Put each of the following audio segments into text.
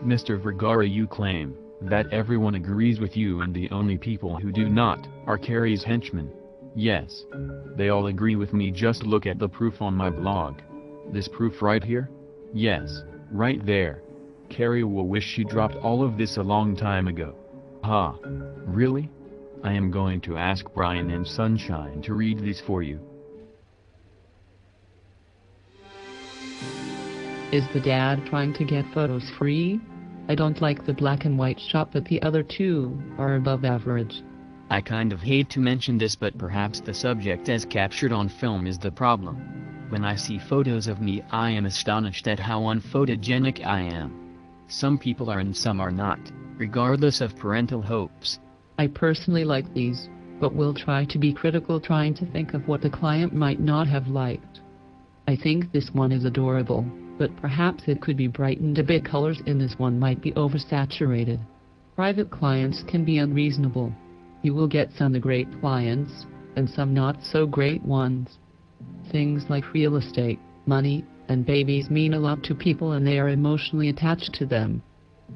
Mr. Vergara, you claim that everyone agrees with you and the only people who do not are Carrie's henchmen. Yes. They all agree with me. Just look at the proof on my blog. This proof right here? Yes, right there. Carrie will wish she dropped all of this a long time ago. Ha. Really? I am going to ask Brian and Sunshine to read these for you. Is the dad trying to get photos free? I don't like the black and white shot, but the other two are above average. I kind of hate to mention this, but perhaps the subject as captured on film is the problem. When I see photos of me, I am astonished at how unphotogenic I am. Some people are and some are not, regardless of parental hopes. I personally like these, but will try to be critical, trying to think of what the client might not have liked. I think this one is adorable, but perhaps it could be brightened a bit. Colors in this one might be oversaturated. Private clients can be unreasonable. You will get some great clients, and some not so great ones. Things like real estate, money, and babies mean a lot to people, and they are emotionally attached to them.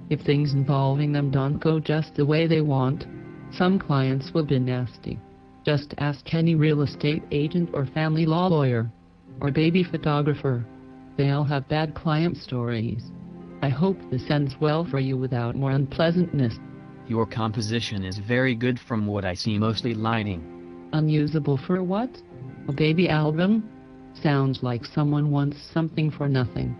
If things involving them don't go just the way they want, some clients will be nasty. Just ask any real estate agent or family law lawyer, or baby photographer. They all have bad client stories. I hope this ends well for you without more unpleasantness. Your composition is very good from what I see, mostly lighting. Unusable for what? A baby album? Sounds like someone wants something for nothing.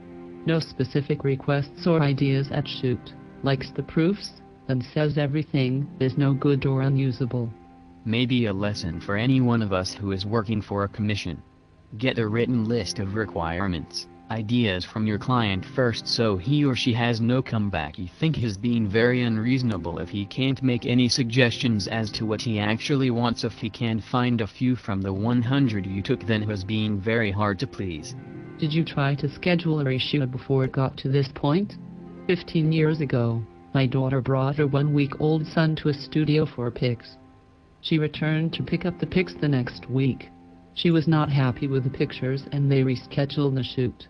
No specific requests or ideas at shoot. Likes the proofs, and says everything is no good or unusable. Maybe a lesson for any one of us who is working for a commission. Get a written list of requirements, ideas from your client first, so he or she has no comeback. You think he's being very unreasonable if he can't make any suggestions as to what he actually wants. If he can't find a few from the 100 you took, then he's being very hard to please. Did you try to schedule a reshoot before it got to this point? 15 years ago, my daughter brought her 1-week-old son to a studio for pics. She returned to pick up the pics the next week. She was not happy with the pictures, and they rescheduled the shoot.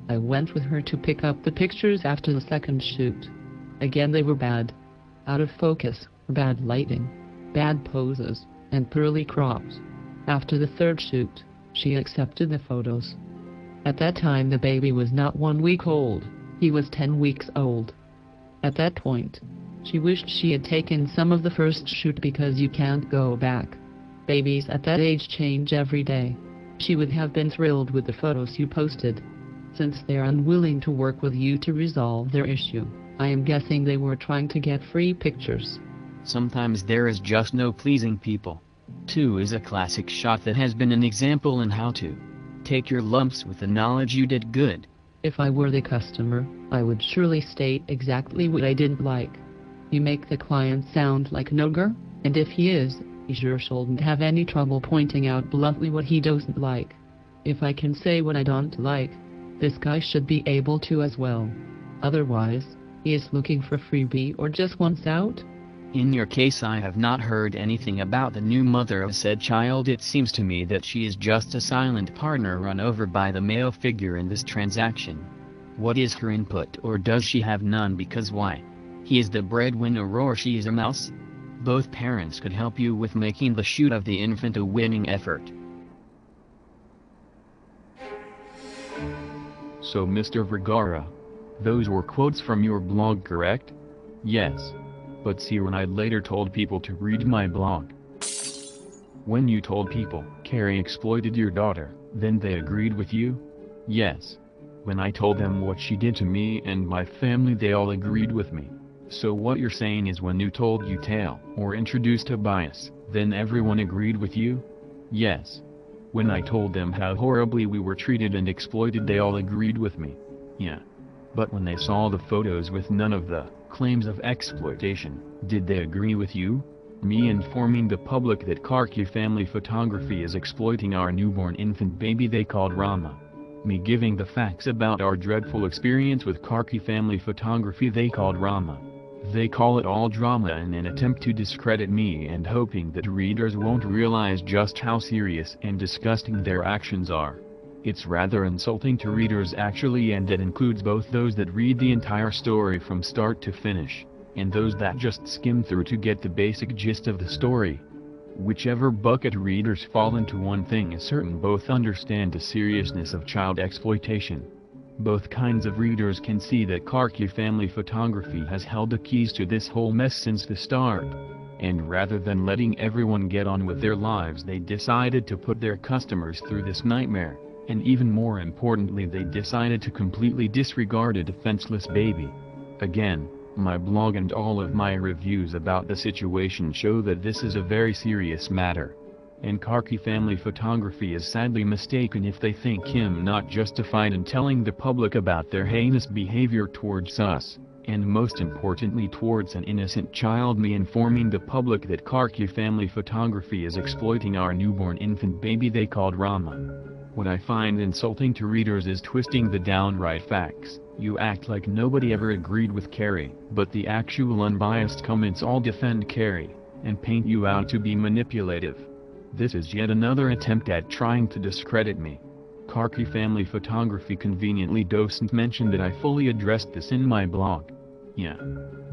I went with her to pick up the pictures after the second shoot. Again, they were bad. Out of focus, bad lighting, bad poses, and poorly cropped. After the third shoot, she accepted the photos. At that time, the baby was not 1 week old. He was 10 weeks old. At that point, she wished she had taken some of the first shoot because you can't go back. Babies at that age change every day. She would have been thrilled with the photos you posted. Since they're unwilling to work with you to resolve their issue, I am guessing they were trying to get free pictures. Sometimes there is just no pleasing people. 2 is a classic shot that has been an example in how to take your lumps with the knowledge you did good. If I were the customer, I would surely state exactly what I didn't like. You make the client sound like an ogre, and if he is, he sure shouldn't have any trouble pointing out bluntly what he doesn't like. If I can say what I don't like, this guy should be able to as well. Otherwise, he is looking for freebie or just wants out. In your case, I have not heard anything about the new mother of said child. It seems to me that she is just a silent partner run over by the male figure in this transaction. What is her input, or does she have none? Because why? He is the breadwinner or she is a mouse? Both parents could help you with making the shoot of the infant a winning effort. So Mr. Vergara, those were quotes from your blog, correct? Yes. But see, when I later told people to read my blog, when you told people Carrie exploited your daughter, then they agreed with you? Yes. When I told them what she did to me and my family, they all agreed with me. So what you're saying is when you told you tale or introduced a bias, then everyone agreed with you? Yes. When I told them how horribly we were treated and exploited, they all agreed with me. Yeah. But when they saw the photos with none of the claims of exploitation, did they agree with you? Me informing the public that Karki Family Photography is exploiting our newborn infant baby they called Rama. Me giving the facts about our dreadful experience with Karki Family Photography they called Rama. They call it all drama in an attempt to discredit me, and hoping that readers won't realize just how serious and disgusting their actions are. It's rather insulting to readers actually, and it includes both those that read the entire story from start to finish, and those that just skim through to get the basic gist of the story. Whichever bucket readers fall into, one thing is certain: both understand the seriousness of child exploitation. Both kinds of readers can see that Karki Family Photography has held the keys to this whole mess since the start. And rather than letting everyone get on with their lives, they decided to put their customers through this nightmare, and even more importantly, they decided to completely disregard a defenseless baby. Again, my blog and all of my reviews about the situation show that this is a very serious matter. And Karki Family Photography is sadly mistaken if they think him not justified in telling the public about their heinous behavior towards us, and most importantly towards an innocent child, me informing the public that Karki Family Photography is exploiting our newborn infant baby they called Rama. What I find insulting to readers is twisting the downright facts. You act like nobody ever agreed with Carrie, but the actual unbiased comments all defend Carrie, and paint you out to be manipulative. This is yet another attempt at trying to discredit me. Karki Family Photography conveniently doesn't mention that I fully addressed this in my blog. Yeah.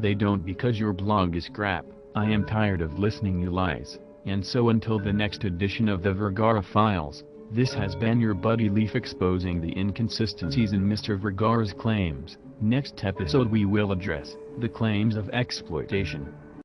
They don't, because your blog is crap. I am tired of listening you lies, and so until the next edition of the Vergara Files, this has been your buddy Leaf exposing the inconsistencies in Mr. Vergara's claims. Next episode we will address the claims of exploitation.